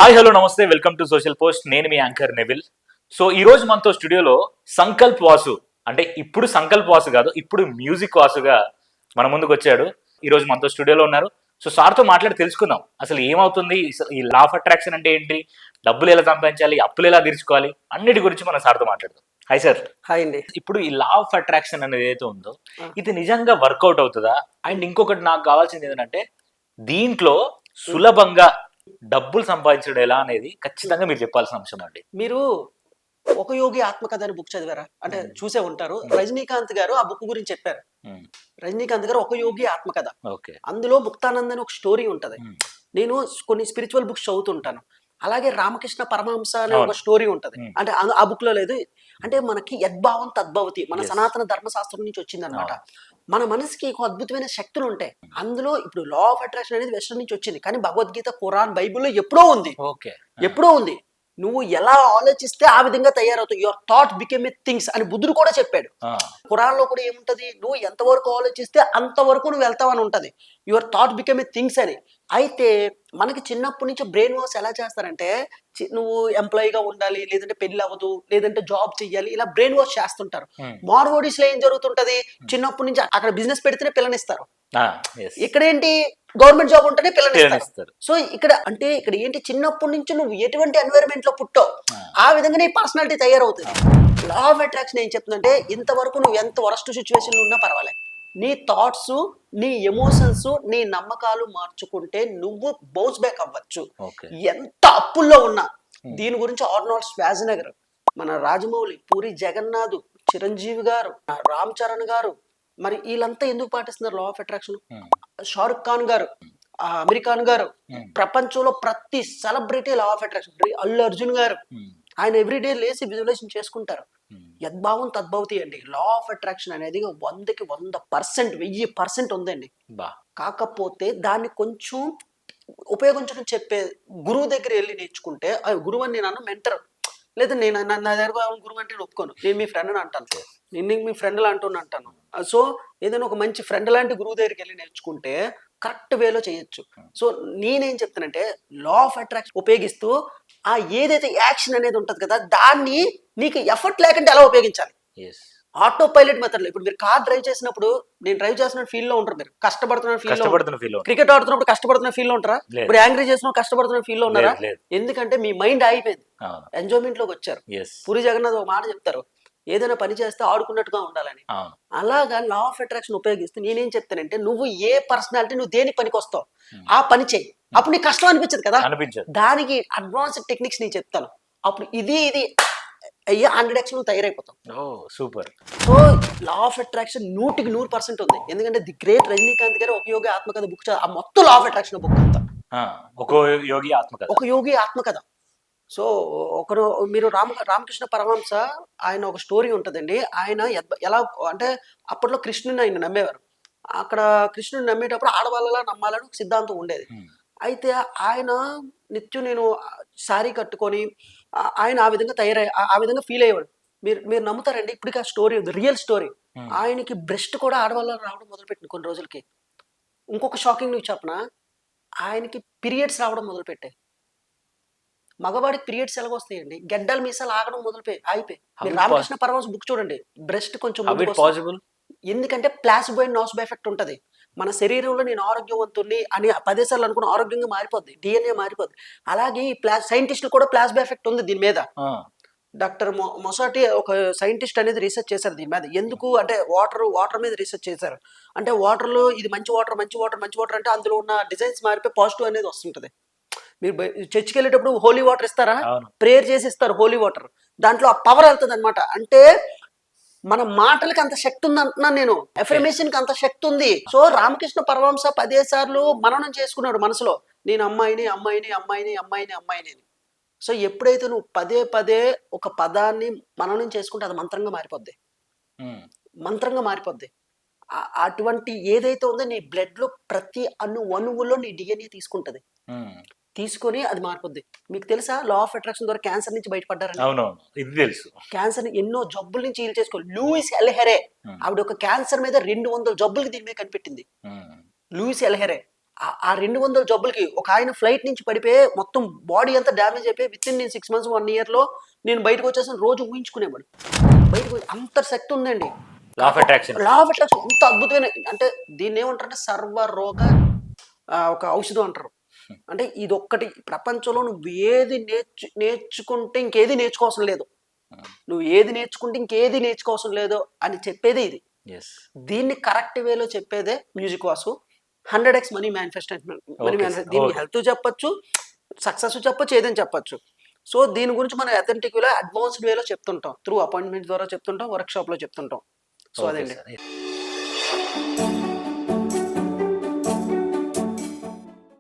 Hi hello నమస్తే welcome to social post. నేను మీ anchor Neville. So ఈ రోజు మనతో స్టూడియోలో సంకల్ప్ వాసు, అంటే ఇప్పుడు సంకల్ప్ వాసు కాదు, ఇప్పుడు మ్యూజిక్ వాసుగా మన ముందుకు వచ్చాడు. ఈ రోజు మనతో స్టూడియోలో ఉన్నారు. సో సార్తో మాట్లాడి తెలుసుకుందాం అసలు ఏమవుతుంది, ఈ లా ఆఫ్ అట్రాక్షన్ అంటే ఏంటి, డబ్బులు ఎలా సంపాదించాలి, అప్పులు ఎలా తీర్చుకోవాలి, అన్నిటి గురించి మనం సార్తో మాట్లాడదాం. Hi sir. హాయ్ అండి. ఇప్పుడు ఈ లా ఆఫ్ అట్రాక్షన్ అనేది ఏదైతే ఉందో ఇది నిజంగా వర్కౌట్ అవుతుందా? అండ్ ఇంకొకటి నాకు కావాల్సింది ఏంటంటే దీంట్లో సులభంగా డబ్బులు సంపాదించడం ఎలా అనేది ఖచ్చితంగా మీరు చెప్పాల్సిన అంశం అండి. మీరు ఒక యోగి ఆత్మకథ అని బుక్ చదివారా? అంటే చూసే ఉంటారు. రజనీకాంత్ గారు ఆ బుక్ గురించి చెప్పారు. రజనీకాంత్ గారు ఒక యోగి ఆత్మకథ, అందులో ముక్తానంద్ అని ఒక స్టోరీ ఉంటది. నేను కొన్ని స్పిరిచువల్ బుక్స్ చదువుతుంటాను. అలాగే రామకృష్ణ పరమహంస అనే ఒక స్టోరీ ఉంటది, అంటే ఆ బుక్ లో లేదు. అంటే మనకి యద్భావం తద్భవతి, మన సనాతన ధర్మశాస్త్రం నుంచి వచ్చింది అనమాట. మన మనసుకి ఒక అద్భుతమైన శక్తులు ఉంటాయి. అందులో ఇప్పుడు లా ఆఫ్ అట్రాక్షన్ అనేది వెస్టర్న్ నుంచి వచ్చింది, కానీ భగవద్గీత, ఖురాన్, బైబిల్లో ఎప్పుడో ఉంది. ఎప్పుడో ఉంది. నువ్వు ఎలా ఆలోచిస్తే ఆ విధంగా తయారవుతావు. Your thought become a things అని బుద్ధుడు కూడా చెప్పాడు. ఖురాన్ లో కూడా ఏముంటది, నువ్వు ఎంతవరకు ఆలోచిస్తే అంతవరకు నువ్వు వెళ్తావు అని ఉంటది. Your thought become a things అని. అయితే మనకి చిన్నప్పటి నుంచి బ్రెయిన్ వాష్ ఎలా చేస్తారంటే, నువ్వు ఎంప్లాయీగా ఉండాలి, లేదంటే పెళ్లి అవ్వదు, లేదంటే జాబ్ చెయ్యాలి, ఇలా బ్రెయిన్ వాష్ చేస్తుంటారు. మార్వోడీస్ లో ఏం జరుగుతుంటది, చిన్నప్పటి నుంచి అక్కడ బిజినెస్ పెడితేనే పిల్లనిస్తారు, ఇక్కడేంటి గవర్నమెంట్ జాబ్ ఉంటేనే పిల్లనిస్తారు. సో ఇక్కడ అంటే ఇక్కడ ఏంటి, చిన్నప్పటి నుంచి నువ్వు ఎటువంటి ఎన్వైరన్మెంట్ లో పుట్టావు ఆ విధంగా నీ పర్సనాలిటీ తయారవుతుంది. లా ఆఫ్ అట్రాక్షన్ ఏం చెప్తుందంటే, ఇంతవరకు నువ్వు ఎంత వరస్ట్ సిచ్యువేషన్ ఉన్నా పర్వాలేదు, నీ థాట్స్, నీ ఎమోషన్స్, నీ నమ్మకాలు మార్చుకుంటే నువ్వు బౌన్స్ బ్యాక్ అవ్వచ్చు. ఎంత అప్పుల్లో ఉన్నా. దీని గురించి ఆర్నాల్డ్ శ్వాజనగర్, మన రాజమౌళి, పూరి జగన్నాథ్, చిరంజీవి గారు, రామ్ చరణ్ గారు, మరి వీళ్ళంతా ఎందుకు పాటిస్తున్నారు లా ఆఫ్ అట్రాక్షన్? షారుఖ్ ఖాన్ గారు, అమెరికాన్ గారు, ప్రపంచంలో ప్రతి celebrity law of attraction. Allu Arjun గారు, ఆయన ఎవ్రీడే లేసి విజువలైజేషన్ చేసుకుంటారు. యద్భావం తద్భవతి అండి. లా ఆఫ్ అట్రాక్షన్ అనేది 100కి 100%, 1000% ఉందండి. కాకపోతే దాన్ని కొంచెం ఉపయోగించడం చెప్పే గురువు దగ్గర వెళ్ళి నేర్చుకుంటే, గురువు అని నేను మెంటర్ లేదా నేను నా దగ్గర గురువు అంటే ఒప్పుకోను, నేను మీ ఫ్రెండ్ అని అంటాను, నేను మీ ఫ్రెండ్ అంటాను. సో ఏదైనా ఒక మంచి ఫ్రెండ్ లాంటి గురువు దగ్గరికి వెళ్ళి నేర్చుకుంటే కరెక్ట్ వేలో చేయొచ్చు. సో నేనేం చెప్తానంటే, లా ఆఫ్ అట్రాక్షన్ ఉపయోగిస్తూ ఆ ఏదైతే యాక్షన్ అనేది ఉంటది కదా, దాన్ని నీకు ఎఫర్ట్ లేకుండా ఎలా ఉపయోగించాలి. ఆటో పైలట్ మెథడ్ లో ఇప్పుడు మీరు కార్ డ్రైవ్ చేసినప్పుడు, నేను డ్రైవ్ చేసిన ఫీల్ లో ఉంటారు, మీరు కష్టపడుతున్న ఫీల్ లో, క్రికెట్ ఆడుతున్నప్పుడు కష్టపడుతున్న ఫీల్ లో ఉంటారా, ఇప్పుడు యాంగ్రీ చేసినప్పుడు కష్టపడుతున్న ఫీల్ లో ఉన్నారా? ఎందుకంటే మీ మైండ్ అయిపోయింది, ఎంజాయ్మెంట్ లోకి వచ్చారు. పూరి జగన్నాథ్ ఒక మాట చెప్తారు, ఏదైనా పని చేస్తే ఆడుకున్నట్టుగా ఉండాలని. అలాగా లా ఆఫ్ అట్రాక్షన్ ఉపయోగిస్తే నేనేం చెప్తానంటే, నువ్వు ఏ పర్సనాలిటీ, నువ్వు దేనికి పనికి వస్తావు ఆ పని చెయ్యి. అప్పుడు నీకు కష్టం అనిపించదు కదా, దానికి అడ్వాన్స్డ్ టెక్నిక్స్ నేను చెప్తాను. అప్పుడు ఇది 100x నువ్వు తయారైపోతావు. Super. So law of attraction 100కి 100% ఉంది. ఎందుకంటే ది గ్రేట్ రజనీకాంత్ గారు ఒక యోగి ఆత్మకథ బుక్, ఆ మొత్తం లా ఆఫ్ అట్రాక్షన్ బుక్ అంతా ఒక యోగి ఆత్మకథ. సో ఒకరు, మీరు రామకృష్ణ పరమహంస, ఆయన ఒక స్టోరీ ఉంటుందండి. ఆయన ఎలా అంటే, అప్పట్లో కృష్ణుని ఆయన నమ్మేవారు. అక్కడ కృష్ణుని నమ్మేటప్పుడు ఆడవాళ్ళలా నమ్మాలని ఒక సిద్ధాంతం ఉండేది. అయితే ఆయన నిత్యం నేను శారీ కట్టుకొని ఆయన ఆ విధంగా ఆ విధంగా ఫీల్ అయ్యేవాడు. మీరు నమ్ముతారండి, ఇప్పటికీ ఆ స్టోరీ ఉంది, రియల్ స్టోరీ. ఆయనకి బ్రెస్ట్ కూడా ఆడవాళ్ళ రావడం మొదలుపెట్టింది కొన్ని రోజులకి. ఇంకొక షాకింగ్ న్యూస్ చెప్పనా, ఆయనకి పీరియడ్స్ రావడం మొదలుపెట్టాయి. మగవాడికి పీరియడ్స్ ఎలాగొస్తాయండి, గెడ్డలు మీసాలు ఆగడం అయిపోయి. మీరు రామకృష్ణ పరమహంస బుక్ చూడండి, బ్రెస్ట్ కొంచెం పాసిబుల్. ఎందుకంటే ప్లాసిబో అండ్ నోసిబో ఎఫెక్ట్ ఉంటది. మన శరీరంలో నేను ఆరోగ్యవంతుని అని 10 సార్లు అనుకున్న ఆరోగ్యంగా మారిపోద్ది, డిఎన్ఏ మారిపోద్ది. అలాగే ఈ సైంటిస్టులు కూడా ప్లాసిబో ఎఫెక్ట్ ఉంది దీని మీద. డాక్టర్ మొసాటి ఒక సైంటిస్ట్ అనేది రీసెర్చ్ చేశారు దీని మీద. ఎందుకు అంటే వాటర్ మీద రీసెర్చ్ చేశారు. అంటే వాటర్ లో ఇది మంచి వాటర్ అంటే అందులో ఉన్న డిజైన్స్ మారిపోయి పాజిటివ్ అనేది వస్తుంటది. మీరు చర్చికి వెళ్ళేటప్పుడు హోలీ వాటర్ ఇస్తారా, ప్రేయర్ చేసి ఇస్తారు హోలీ వాటర్, దాంట్లో ఆ పవర్ వెళ్తుంది అనమాట. అంటే మన మాటలకి అంత శక్తి ఉంది అంటున్నాను నేను, ఎఫర్మేషన్ కి అంత శక్తి ఉంది. సో రామకృష్ణ పరమహంస 10 సార్లు మననం చేసుకున్నాడు మనసులో, నేను అమ్మాయిని. సో ఎప్పుడైతే నువ్వు పదే ఒక పదాన్ని మననం చేసుకుంటే అది మంత్రంగా మారిపోద్ది. అటువంటి ఏదైతే ఉందో నీ బ్లడ్ లో ప్రతి అణువులో నీ డిఎన్ఏ తీసుకొని అది మారిపోద్ది. మీకు తెలుసా, లా ఆఫ్ అట్రాక్షన్ ద్వారా క్యాన్సర్ నుంచి బయటపడ్డారని? ఇది తెలుసు. క్యాన్సర్ ఎన్నో జబ్బుల నుంచి హీల్ చేసుకోవాలి. లూయిస్ ఎల్హెరే, ఆవిడ ఒక క్యాన్సర్ మీద 200 జబ్బులకి దీని మీద కనిపెట్టింది. లూయిస్ ఎల్హెరే ఆ 200 జబ్బులకి ఒక ఆయన ఫ్లైట్ నుంచి పడిపోయి మొత్తం బాడీ అంతా డ్యామేజ్ అయిపోయి విత్ ఇన్ నేను 6 months 1 year లో నేను బయటకు వచ్చేసాను. రోజు ఊహించుకునేవాడు. బయటకు అంత శక్తి ఉందండి. లా ఆఫ్ అట్రాక్షన్. ఎంత అద్భుతమైన, అంటే దీన్ని ఏమంటారంటే సర్వరోగ ఒక ఔషధం అంటారు. అంటే ఇదొక్కటి ప్రపంచంలో నువ్వు ఏది నేర్చుకుంటే ఇంకేది నేర్చుకోవాల్సిన లేదు, నువ్వు ఏది నేర్చుకుంటే ఇంకేది నేర్చుకోవాల్సిన లేదు అని చెప్పేదే ఇది. దీన్ని కరెక్ట్ వేలో చెప్పేదే music Vasu. 100x money manifestation. దీన్ని హెల్త్ చెప్పొచ్చు, సక్సెస్ చెప్పొచ్చు, ఏదైనా చెప్పొచ్చు. సో దీని గురించి మనం అథెంటిక్ వేలో అడ్వాన్స్డ్ వేలో చెప్తుంటాం, త్రూ అపాయింట్మెంట్ ద్వారా చెప్తుంటాం, వర్క్షాప్లో చెప్తుంటాం. సో అదండి.